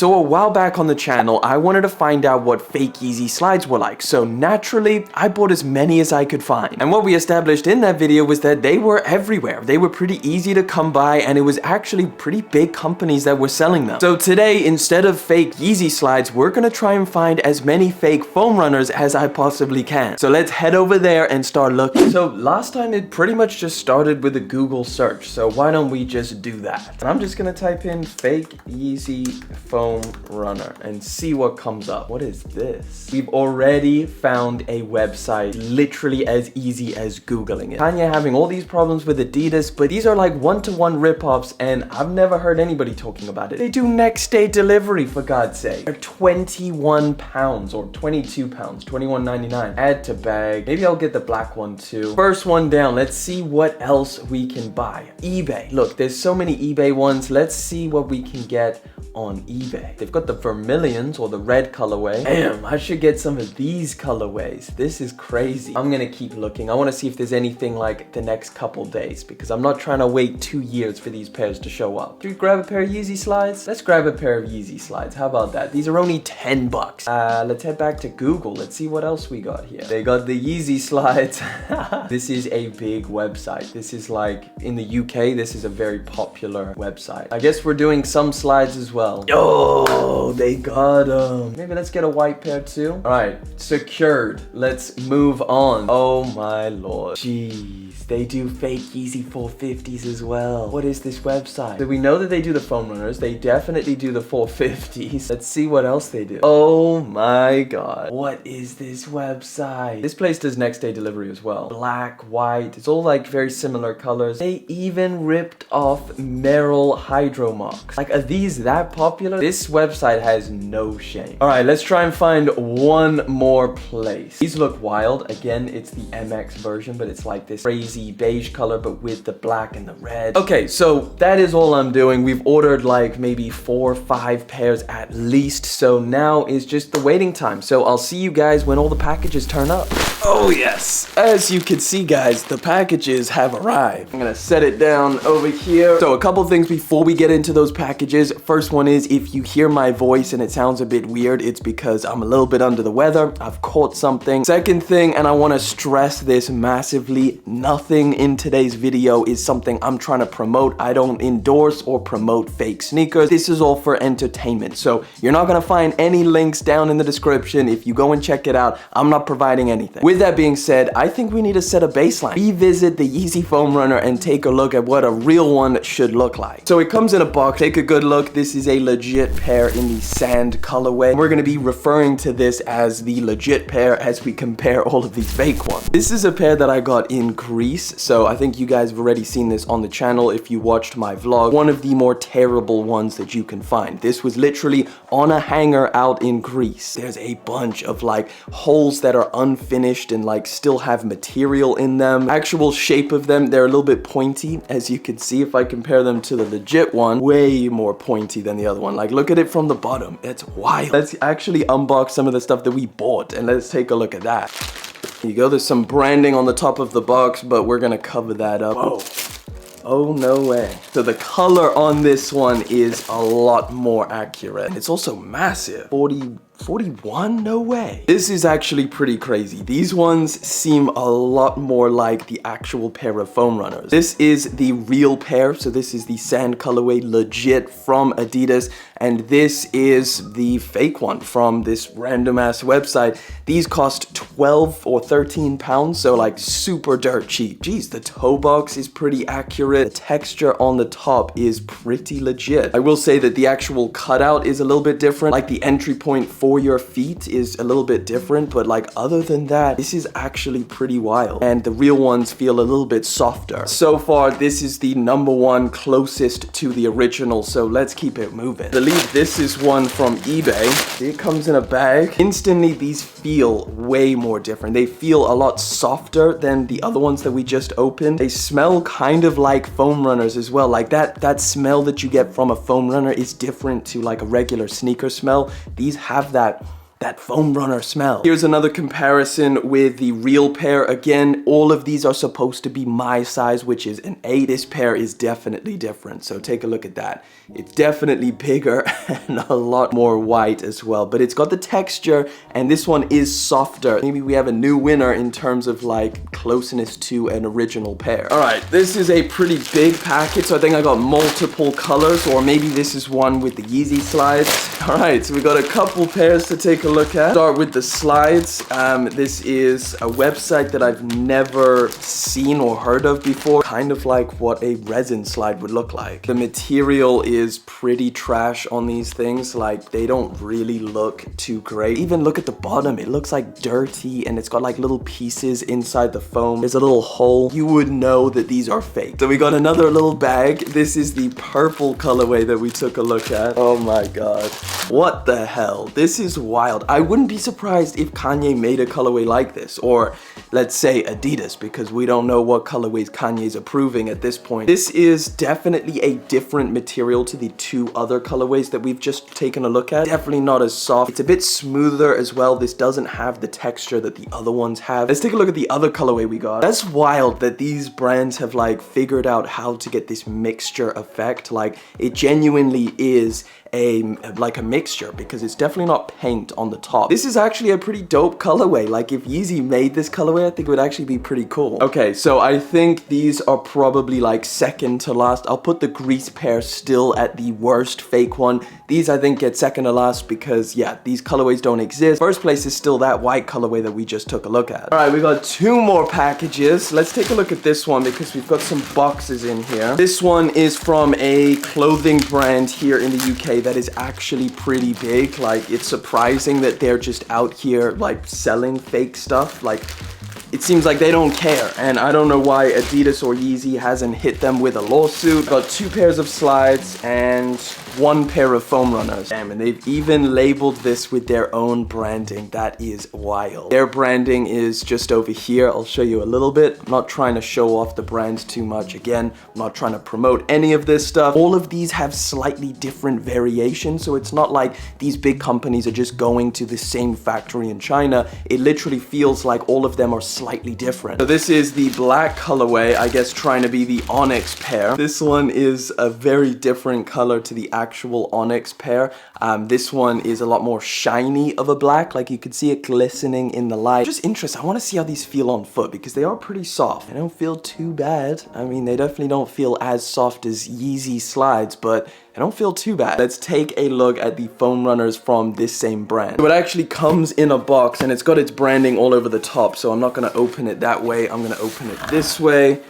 So a while back on the channel, I wanted to find out what fake Yeezy Slides were like. So naturally, I bought as many as I could find. And what we established in that video was that they were everywhere. They were pretty easy to come by, and it was actually pretty big companies that were selling them. So today, instead of fake Yeezy Slides, we're gonna try and find as many fake foam runners as I possibly can. So let's head over there and start looking. So last time it pretty much just started with a Google search. So why don't we just do that? And I'm just gonna type in fake Yeezy Foam Runner and see what comes up. What is this? We've already found a website literally as easy as Googling it. Kanye having all these problems with Adidas, but these are like one-to-one rip-offs, and I've never heard anybody talking about it. They do next day delivery, for God's sake. They're 21 pounds or 22 pounds, 21.99. Add to bag. Maybe I'll get the black one too. First one down. Let's see what else we can buy. eBay. Look, there's so many eBay ones. Let's see what we can get on eBay. They've got the vermilions or the red colorway. Damn, I should get some of these colorways. This is crazy. I'm gonna keep looking. I wanna see if there's anything like the next couple days, because I'm not trying to wait 2 years for these pairs to show up. Should we grab a pair of Yeezy Slides? Let's grab a pair of Yeezy Slides. How about that? These are only 10 bucks. Let's head back to Google. Let's see what else we got here. They got the Yeezy Slides. This is a big website. This is like, in the UK, this is a very popular website. I guess we're doing some slides as well. Oh, they got them. Maybe let's get a white pair too. All right, secured. Let's move on. Oh my lord. Jeez, they do fake Yeezy 450s as well. What is this website? So we know that they do the foam runners. They definitely do the 450s. Let's see what else they do. Oh my god. What is this website? This place does next day delivery as well. Black, white. It's all like very similar colors. They even ripped off Merrell Hydro Mocs. Like, are these that popular? This website has no shame. All right, let's try and find one more place. These look wild. Again, it's the MX version, but it's like this crazy beige color, but with the black and the red. Okay, so that is all I'm doing. We've ordered like maybe 4 or 5 pairs at least. So now is just the waiting time. So I'll see you guys when all the packages turn up. Oh yes, as you can see guys, the packages have arrived. I'm gonna set it down over here. So a couple things before we get into those packages. First one is, if you hear my voice and it sounds a bit weird, it's because I'm a little bit under the weather. I've caught something. Second thing, and I wanna stress this massively, nothing in today's video is something I'm trying to promote. I don't endorse or promote fake sneakers. This is all for entertainment. So you're not gonna find any links down in the description. If you go and check it out, I'm not providing anything. With that being said, I think we need to set a baseline. Revisit the Yeezy Foam Runner and take a look at what a real one should look like. So it comes in a box. Take a good look. This is a legit pair in the sand colorway. We're gonna be referring to this as the legit pair as we compare all of these fake ones. This is a pair that I got in Greece, so I think you guys have already seen this on the channel if you watched my vlog. One of the more terrible ones that you can find. This was literally on a hanger out in Greece. There's a bunch of like holes that are unfinished and like still have material in them. Actual shape of them, they're a little bit pointy, as you can see. If I compare them to the legit one, way more pointy than the other one. Like, look at it from the bottom. It's wild. Let's actually unbox some of the stuff that we bought and let's take a look at that. Here you go. There's some branding on the top of the box, but we're gonna cover that up. Whoa. Oh, no way. So the color on this one is a lot more accurate. And it's also massive. 41? No way. This is actually pretty crazy. These ones seem a lot more like the actual pair of foam runners. This is the real pair. So this is the sand colorway, legit from Adidas. And this is the fake one from this random ass website. These cost 12 or 13 pounds. So like super dirt cheap. Geez, the toe box is pretty accurate. The texture on the top is pretty legit. I will say that the actual cutout is a little bit different. Like the entry point for your feet is a little bit different, but like other than that, this is actually pretty wild. And the real ones feel a little bit softer. So far, this is the #1 closest to the original, so let's keep it moving. I believe this is one from eBay. It comes in a bag. Instantly, these feel way more different. They feel a lot softer than the other ones that we just opened. They smell kind of like foam runners as well. Like that smell that you get from a foam runner is different to like a regular sneaker smell. These have that that foam runner smell. Here's another comparison with the real pair. Again, all of these are supposed to be my size, which is an 8. This pair is definitely different, so take a look at that. It's definitely bigger and a lot more white as well, but it's got the texture, and this one is softer. Maybe we have a new winner in terms of like closeness to an original pair. All right, this is a pretty big package, so I think I got multiple colors, or maybe this is one with the Yeezy Slides. All right, so we got a couple pairs to take a look at. Start with the Slides. This is a website that I've never seen or heard of before. Kind of like what a resin slide would look like. The material is pretty trash on these things. Like, they don't really look too great. Even look at the bottom. It looks like dirty, and it's got like little pieces inside the foam. There's a little hole. You would know that these are fake. So we got another little bag. This is the purple colorway that we took a look at. Oh my god. What the hell? This is wild. I wouldn't be surprised if Kanye made a colorway like this, or let's say Adidas, because we don't know what colorways Kanye's approving at this point. This is definitely a different material to the 2 other colorways that we've just taken a look at. Definitely not as soft. It's a bit smoother as well. This doesn't have the texture that the other ones have. Let's take a look at the other colorway we got. That's wild that these brands have like figured out how to get this mixture effect. Like, it genuinely is like a mixture, because it's definitely not paint on the top. This is actually a pretty dope colorway. Like, if Yeezy made this colorway, I think it would actually be pretty cool. Okay, so I think these are probably like second to last. I'll put the grease pair still at the worst fake one. These I think get second to last because, yeah, these colorways don't exist. First place is still that white colorway that we just took a look at. All right, we got 2 more packages. Let's take a look at this one because we've got some boxes in here. This one is from a clothing brand here in the UK that is actually pretty big. Like, it's surprising that they're just out here like selling fake stuff. Like, it seems like they don't care, and I don't know why Adidas or Yeezy hasn't hit them with a lawsuit. Got 2 pairs of Slides and 1 pair of Foam Runners. Damn, and they've even labeled this with their own branding. That is wild. Their branding is just over here. I'll show you a little bit. I'm not trying to show off the brand too much. Again, I'm not trying to promote any of this stuff. All of these have slightly different variations, so it's not like these big companies are just going to the same factory in China. It literally feels like all of them are slightly different. So this is the black colorway, I guess trying to be the Onyx pair. This one is a very different color to the actual Onyx pair. This one is a lot more shiny of a black, like you could see it glistening in the light. Just interesting. I want to see how these feel on foot because they are pretty soft. They don't feel too bad. I mean, they definitely don't feel as soft as Yeezy Slides, but I don't feel too bad. Let's take a look at the Foam Runners from this same brand. So it actually comes in a box and it's got its branding all over the top, so I'm not gonna open it that way. I'm gonna open it this way.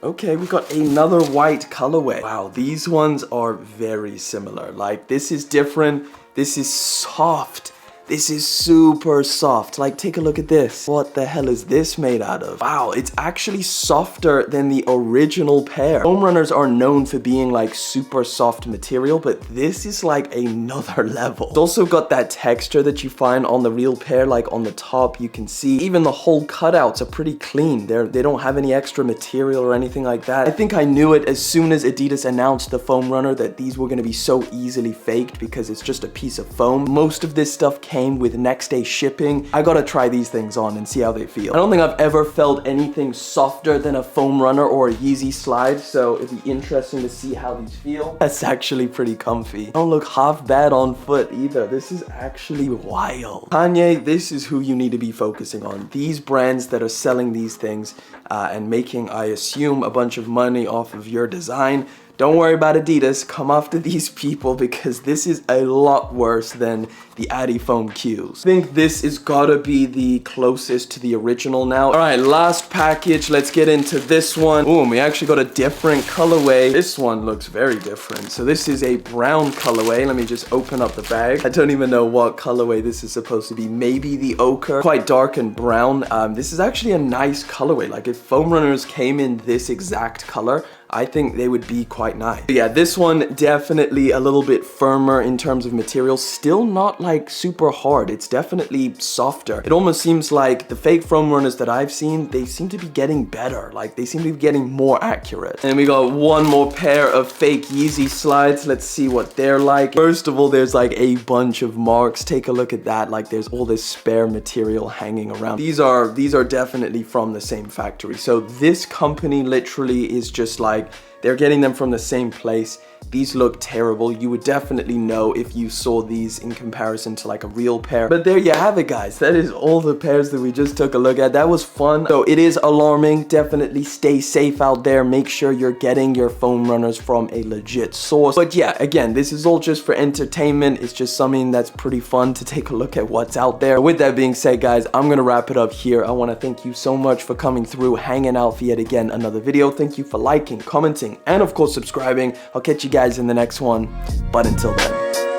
Okay, we got another white colorway. Wow, these ones are very similar. Like, this is different. This is soft. This is super soft. Like, take a look at this. What the hell is this made out of? Wow, it's actually softer than the original pair. Foam Runners are known for being like super soft material, but this is like another level. It's also got that texture that you find on the real pair. Like, on the top, you can see even the whole cutouts are pretty clean. They don't have any extra material or anything like that. I think I knew it as soon as Adidas announced the Foam Runner that these were gonna be so easily faked because it's just a piece of foam. Most of this stuff came with next day shipping. I gotta try these things on and see how they feel. I don't think I've ever felt anything softer than a Foam Runner or a Yeezy Slide, so it'd be interesting to see how these feel. That's actually pretty comfy. Don't look half bad on foot either. This is actually wild. Kanye, this is who you need to be focusing on. These brands that are selling these things and making, I assume, a bunch of money off of your design. Don't worry about Adidas, come after these people because this is a lot worse than the Adi Foam Qs. I think this is gotta be the closest to the original now. All right, last package, let's get into this one. Ooh, we actually got a different colorway. This one looks very different. So this is a brown colorway. Let me just open up the bag. I don't even know what colorway this is supposed to be. Maybe the ochre, quite dark and brown. This is actually a nice colorway. Like, if Foam Runners came in this exact color, I think they would be quite nice. But yeah, this one definitely a little bit firmer in terms of material. Still not like super hard. It's definitely softer. It almost seems like the fake foam runners that I've seen, they seem to be getting better. Like they seem to be getting more accurate. And we got one more pair of fake Yeezy Slides. Let's see what they're like. First of all, there's like a bunch of marks. Take a look at that. Like there's all this spare material hanging around. These are definitely from the same factory. So this company literally is just like, they're getting them from the same place. These look terrible. You would definitely know if you saw these in comparison to like a real pair. But there you have it, guys. That is all the pairs that we just took a look at. That was fun. So it is alarming. Definitely stay safe out there. Make sure you're getting your foam runners from a legit source. But yeah, again, this is all just for entertainment. It's just something that's pretty fun to take a look at what's out there. With that being said, guys, I'm gonna wrap it up here. I want to thank you so much for coming through, hanging out for yet again another video. Thank you for liking, commenting, and of course subscribing. I'll catch you guys in the next one, but until then.